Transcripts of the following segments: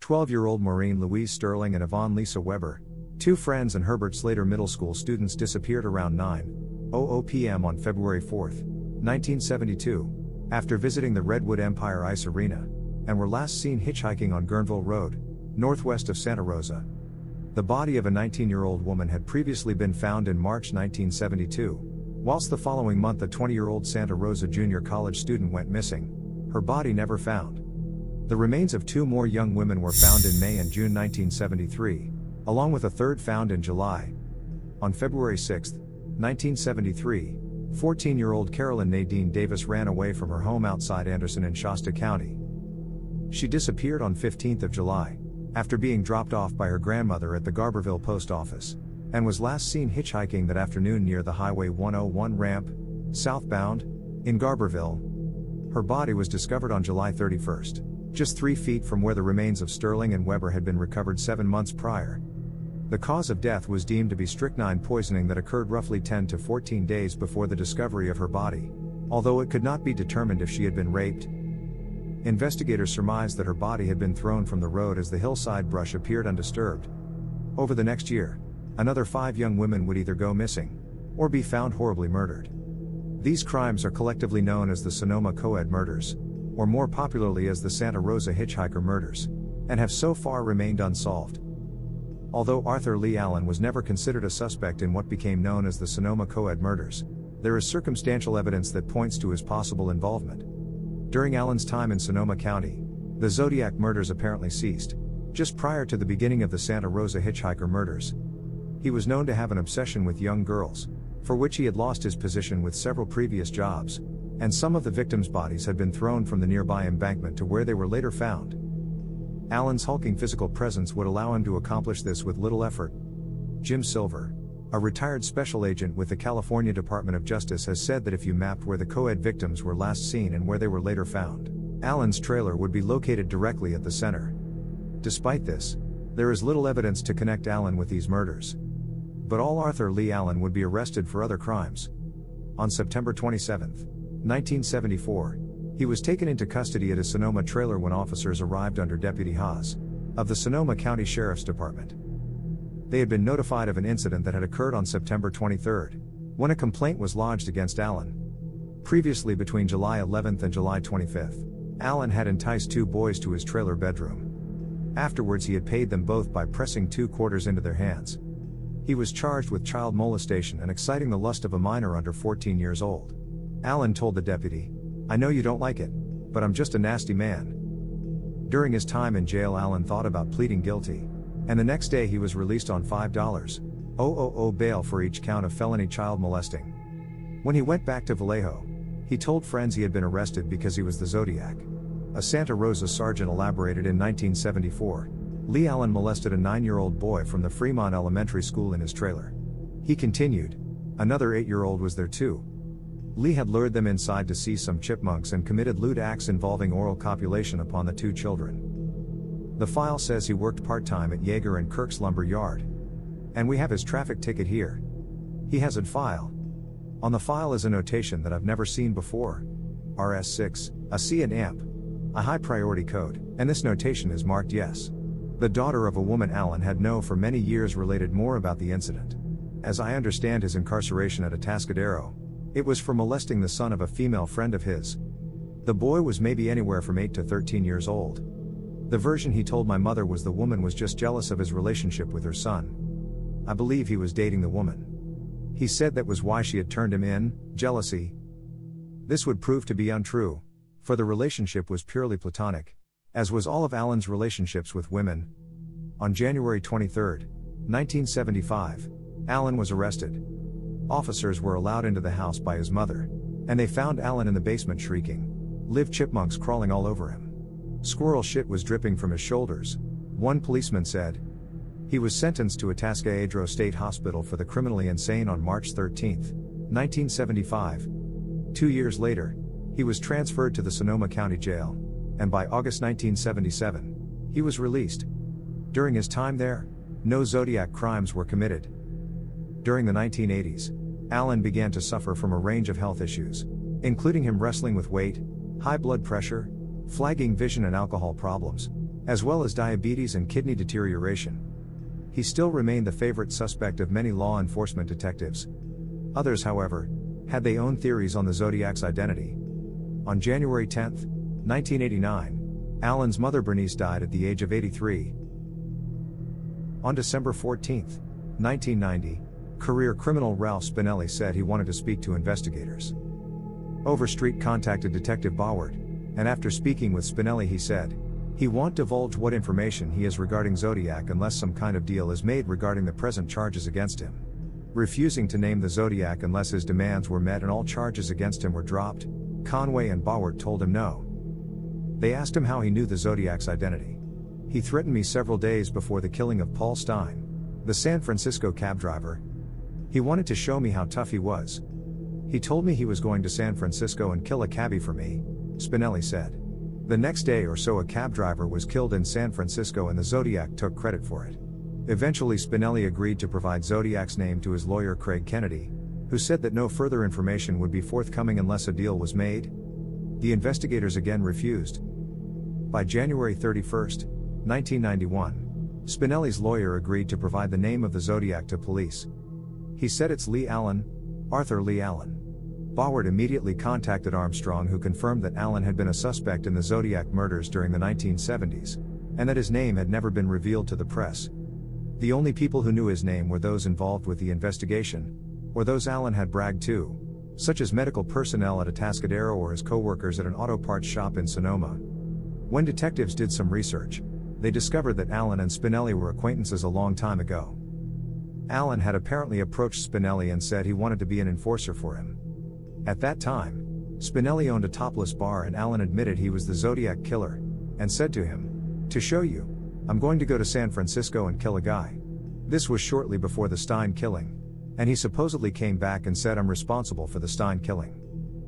12-year-old Maureen Louise Sterling and Yvonne Lisa Weber, two friends and Herbert Slater Middle School students, disappeared around 9:00 p.m. on February 4, 1972, after visiting the Redwood Empire Ice Arena, and were last seen hitchhiking on Guerneville Road, northwest of Santa Rosa. The body of a 19-year-old woman had previously been found in March 1972, whilst the following month a 20-year-old Santa Rosa junior college student went missing, her body never found. The remains of two more young women were found in May and June 1973, along with a third found in July. On February 6, 1973, 14-year-old Carolyn Nadine Davis ran away from her home outside Anderson in Shasta County. She disappeared on 15th of July, after being dropped off by her grandmother at the Garberville post office, and was last seen hitchhiking that afternoon near the Highway 101 ramp, southbound, in Garberville. Her body was discovered on July 31st, just 3 feet from where the remains of Sterling and Weber had been recovered 7 months prior. The cause of death was deemed to be strychnine poisoning that occurred roughly 10 to 14 days before the discovery of her body, although it could not be determined if she had been raped. Investigators surmised that her body had been thrown from the road as the hillside brush appeared undisturbed. Over the next year, another 5 young women would either go missing, or be found horribly murdered. These crimes are collectively known as the Sonoma Co-ed murders, or more popularly as the Santa Rosa hitchhiker murders, and have so far remained unsolved. Although Arthur Lee Allen was never considered a suspect in what became known as the Sonoma Co-ed murders, there is circumstantial evidence that points to his possible involvement. During Allen's time in Sonoma County, the Zodiac murders apparently ceased, just prior to the beginning of the Santa Rosa hitchhiker murders. He was known to have an obsession with young girls, for which he had lost his position with several previous jobs, and some of the victims' bodies had been thrown from the nearby embankment to where they were later found. Allen's hulking physical presence would allow him to accomplish this with little effort. Jim Silver, a retired special agent with the California Department of Justice, has said that if you mapped where the co-ed victims were last seen and where they were later found, Allen's trailer would be located directly at the center. Despite this, there is little evidence to connect Allen with these murders. But all Arthur Lee Allen would be arrested for other crimes. On September 27, 1974, he was taken into custody at his Sonoma trailer when officers arrived under Deputy Haas, of the Sonoma County Sheriff's Department. They had been notified of an incident that had occurred on September 23, when a complaint was lodged against Allen. Previously, between July 11 and July 25, Allen had enticed 2 boys to his trailer bedroom. Afterwards, he had paid them both by pressing 2 quarters into their hands. He was charged with child molestation and exciting the lust of a minor under 14 years old. Allen told the deputy, "I know you don't like it, but I'm just a nasty man." During his time in jail, Allen thought about pleading guilty, and the next day he was released on $5,000 bail for each count of felony child molesting. When he went back to Vallejo, he told friends he had been arrested because he was the Zodiac. A Santa Rosa sergeant elaborated in 1974, Lee Allen molested a 9-year-old boy from the Fremont Elementary School in his trailer. He continued, another 8-year-old was there too. Lee had lured them inside to see some chipmunks and committed lewd acts involving oral copulation upon the 2 children. The file says he worked part-time at Yeager and Kirk's lumber yard. And we have his traffic ticket here. He has a file. On the file is a notation that I've never seen before. RS6, a C and amp. A high priority code, and this notation is marked yes. The daughter of a woman Allen had known for many years related more about the incident. As I understand his incarceration at Atascadero, it was for molesting the son of a female friend of his. The boy was maybe anywhere from 8 to 13 years old. The version he told my mother was the woman was just jealous of his relationship with her son. I believe he was dating the woman. He said that was why she had turned him in, jealousy. This would prove to be untrue, for the relationship was purely platonic, as was all of Allen's relationships with women. On January 23, 1975, Allen was arrested. Officers were allowed into the house by his mother, and they found Allen in the basement shrieking. Live chipmunks crawling all over him. Squirrel shit was dripping from his shoulders, one policeman said. He was sentenced to Atascadero State Hospital for the criminally insane on March 13, 1975. 2 years later, he was transferred to the Sonoma County Jail, and by August 1977, he was released. During his time there, no Zodiac crimes were committed. During the 1980s, Allen began to suffer from a range of health issues, including him wrestling with weight, high blood pressure, flagging vision and alcohol problems, as well as diabetes and kidney deterioration. He still remained the favorite suspect of many law enforcement detectives. Others, however, had their own theories on the Zodiac's identity. On January 10, 1989, Alan's mother Bernice died at the age of 83. On December 14, 1990, career criminal Ralph Spinelli said he wanted to speak to investigators. Overstreet contacted Detective Bauer, and after speaking with Spinelli he said, he won't divulge what information he has regarding Zodiac unless some kind of deal is made regarding the present charges against him. Refusing to name the Zodiac unless his demands were met and all charges against him were dropped, Conway and Bauer told him no. They asked him how he knew the Zodiac's identity. He threatened me several days before the killing of Paul Stein, the San Francisco cab driver. He wanted to show me how tough he was. He told me he was going to San Francisco and kill a cabbie for me, Spinelli said. The next day or so a cab driver was killed in San Francisco and the Zodiac took credit for it. Eventually Spinelli agreed to provide Zodiac's name to his lawyer Craig Kennedy, who said that no further information would be forthcoming unless a deal was made. The investigators again refused. By January 31, 1991, Spinelli's lawyer agreed to provide the name of the Zodiac to police. He said it's Leigh Allen, Arthur Leigh Allen. Bauer immediately contacted Armstrong, who confirmed that Allen had been a suspect in the Zodiac murders during the 1970s, and that his name had never been revealed to the press. The only people who knew his name were those involved with the investigation, or those Allen had bragged to, such as medical personnel at Atascadero or his co-workers at an auto parts shop in Sonoma. When detectives did some research, they discovered that Allen and Spinelli were acquaintances a long time ago. Allen had apparently approached Spinelli and said he wanted to be an enforcer for him. At that time, Spinelli owned a topless bar and Allen admitted he was the Zodiac Killer, and said to him, "To show you, I'm going to go to San Francisco and kill a guy." This was shortly before the Stein killing, and he supposedly came back and said, "I'm responsible for the Stein killing."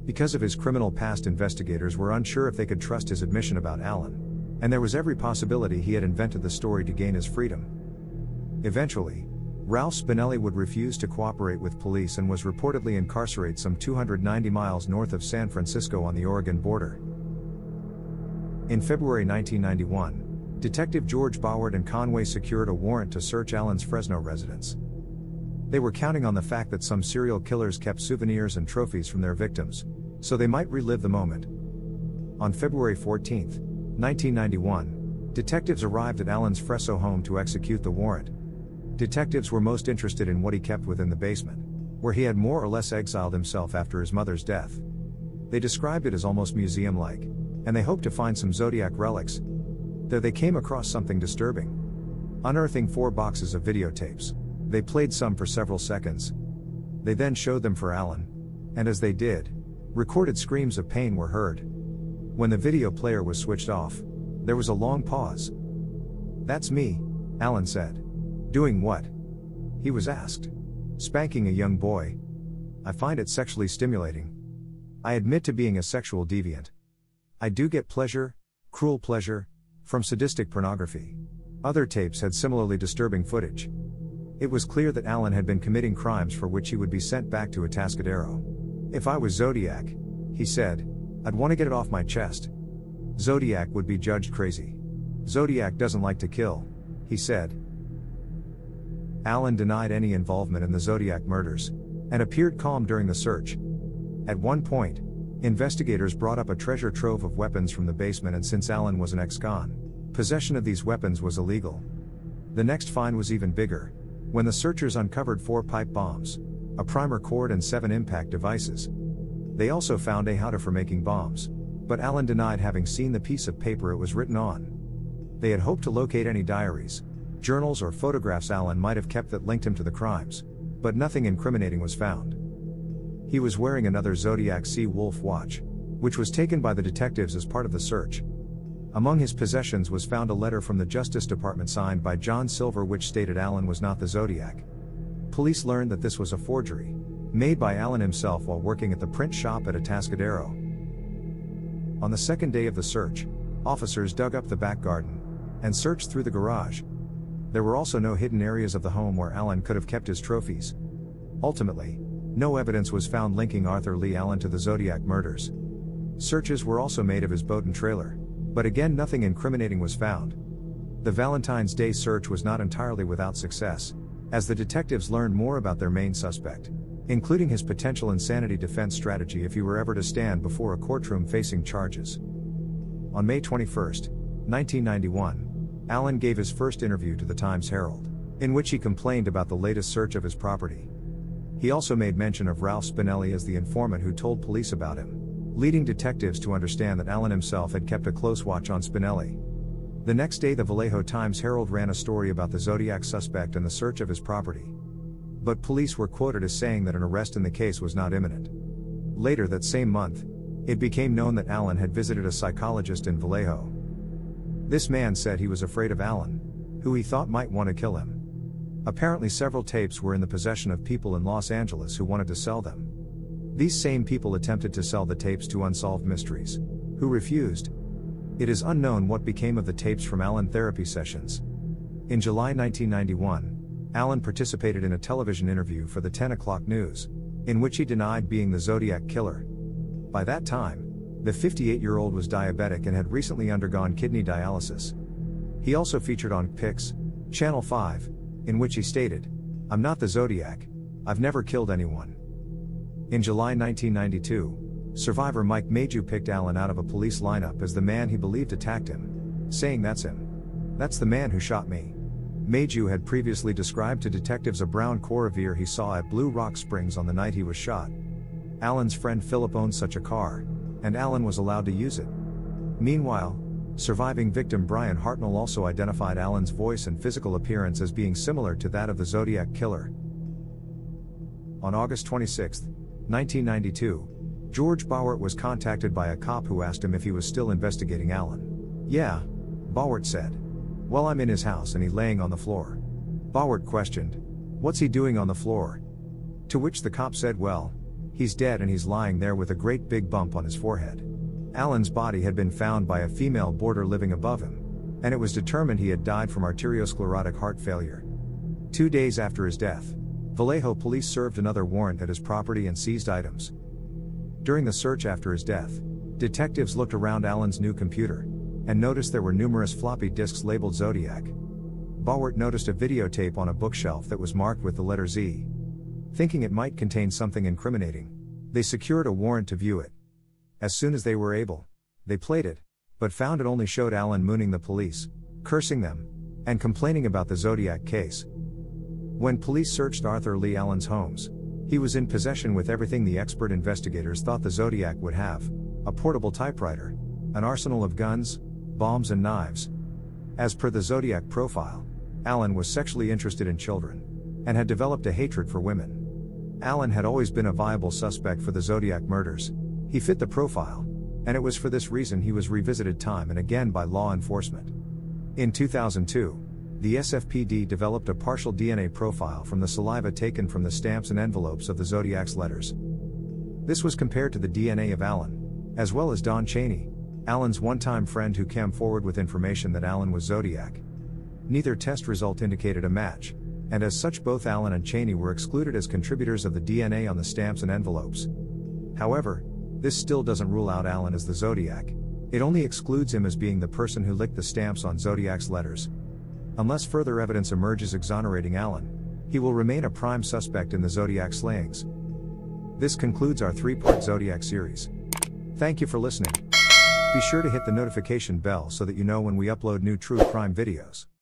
Because of his criminal past, investigators were unsure if they could trust his admission about Allen, and there was every possibility he had invented the story to gain his freedom. Eventually, Ralph Spinelli would refuse to cooperate with police and was reportedly incarcerated some 290 miles north of San Francisco on the Oregon border. In February 1991, Detective George Bauer and Conway secured a warrant to search Allen's Fresno residence. They were counting on the fact that some serial killers kept souvenirs and trophies from their victims, so they might relive the moment. On February 14, 1991, detectives arrived at Allen's Fresno home to execute the warrant. Detectives were most interested in what he kept within the basement, where he had more or less exiled himself after his mother's death. They described it as almost museum-like, and they hoped to find some Zodiac relics. There they came across something disturbing. Unearthing 4 boxes of videotapes, they played some for several seconds. They then showed them for Allen, and as they did, recorded screams of pain were heard. When the video player was switched off, there was a long pause. "That's me," Allen said. "Doing what?" he was asked. "Spanking a young boy. I find it sexually stimulating. I admit to being a sexual deviant. I do get pleasure, cruel pleasure, from sadistic pornography." Other tapes had similarly disturbing footage. It was clear that Allen had been committing crimes for which he would be sent back to Atascadero. "If I was Zodiac," he said, "I'd want to get it off my chest. Zodiac would be judged crazy. Zodiac doesn't like to kill," he said. Allen denied any involvement in the Zodiac murders, and appeared calm during the search. At one point, investigators brought up a treasure trove of weapons from the basement, and since Allen was an ex-con, possession of these weapons was illegal. The next find was even bigger, when the searchers uncovered 4 pipe bombs, a primer cord and 7 impact devices. They also found a powder for making bombs, but Allen denied having seen the piece of paper it was written on. They had hoped to locate any diaries, journals or photographs Allen might have kept that linked him to the crimes, but nothing incriminating was found. He was wearing another Zodiac Sea Wolf watch, which was taken by the detectives as part of the search. Among his possessions was found a letter from the Justice Department signed by John Silver which stated Allen was not the Zodiac. Police learned that this was a forgery, made by Allen himself while working at the print shop at Atascadero. On the second day of the search, officers dug up the back garden and searched through the garage. There were also no hidden areas of the home where Allen could have kept his trophies. Ultimately, no evidence was found linking Arthur Leigh Allen to the Zodiac murders. Searches were also made of his boat and trailer, but again nothing incriminating was found. The Valentine's Day search was not entirely without success, as the detectives learned more about their main suspect, including his potential insanity defense strategy if he were ever to stand before a courtroom facing charges. On May 21, 1991, Allen gave his first interview to the Times-Herald, in which he complained about the latest search of his property. He also made mention of Ralph Spinelli as the informant who told police about him, leading detectives to understand that Allen himself had kept a close watch on Spinelli. The next day, the Vallejo Times-Herald ran a story about the Zodiac suspect and the search of his property. But police were quoted as saying that an arrest in the case was not imminent. Later that same month, it became known that Allen had visited a psychologist in Vallejo. This man said he was afraid of Allen, who he thought might want to kill him. Apparently several tapes were in the possession of people in Los Angeles who wanted to sell them. These same people attempted to sell the tapes to Unsolved Mysteries, who refused. It is unknown what became of the tapes from Allen therapy sessions. In July 1991, Allen participated in a television interview for the 10 o'clock news, in which he denied being the Zodiac Killer. By that time, the 58-year-old was diabetic and had recently undergone kidney dialysis. He also featured on Pix, Channel 5, in which he stated, "I'm not the Zodiac, I've never killed anyone." In July 1992, survivor Mike Mayhew picked Allen out of a police lineup as the man he believed attacked him, saying, "That's him. That's the man who shot me." Mayhew had previously described to detectives a brown Corvair he saw at Blue Rock Springs on the night he was shot. Allen's friend Philip owned such a car, and Allen was allowed to use it. Meanwhile, surviving victim Brian Hartnell also identified Allen's voice and physical appearance as being similar to that of the Zodiac Killer. On August 26, 1992, George Bauert was contacted by a cop who asked him if he was still investigating Allen. "Yeah," Bauert said. "Well, I'm in his house and he's laying on the floor." Bauert questioned, "What's he doing on the floor?" To which the cop said, "Well, he's dead and he's lying there with a great big bump on his forehead." Allen's body had been found by a female boarder living above him, and it was determined he had died from arteriosclerotic heart failure. 2 days after his death, Vallejo police served another warrant at his property and seized items. During the search after his death, detectives looked around Allen's new computer, and noticed there were numerous floppy disks labeled Zodiac. Bauert noticed a videotape on a bookshelf that was marked with the letter Z. Thinking it might contain something incriminating, they secured a warrant to view it. As soon as they were able, they played it, but found it only showed Allen mooning the police, cursing them, and complaining about the Zodiac case. When police searched Arthur Lee Allen's homes, he was in possession with everything the expert investigators thought the Zodiac would have: a portable typewriter, an arsenal of guns, bombs and knives. As per the Zodiac profile, Allen was sexually interested in children, and had developed a hatred for women. Allen had always been a viable suspect for the Zodiac murders. He fit the profile, and it was for this reason he was revisited time and again by law enforcement. In 2002, the SFPD developed a partial DNA profile from the saliva taken from the stamps and envelopes of the Zodiac's letters. This was compared to the DNA of Allen, as well as Don Chaney, Allen's one-time friend who came forward with information that Allen was Zodiac. Neither test result indicated a match, and as such both Allen and Chaney were excluded as contributors of the DNA on the stamps and envelopes. However, this still doesn't rule out Allen as the Zodiac. It only excludes him as being the person who licked the stamps on Zodiac's letters. Unless further evidence emerges exonerating Allen, he will remain a prime suspect in the Zodiac slayings. This concludes our 3-part Zodiac series. Thank you for listening. Be sure to hit the notification bell so that you know when we upload new true crime videos.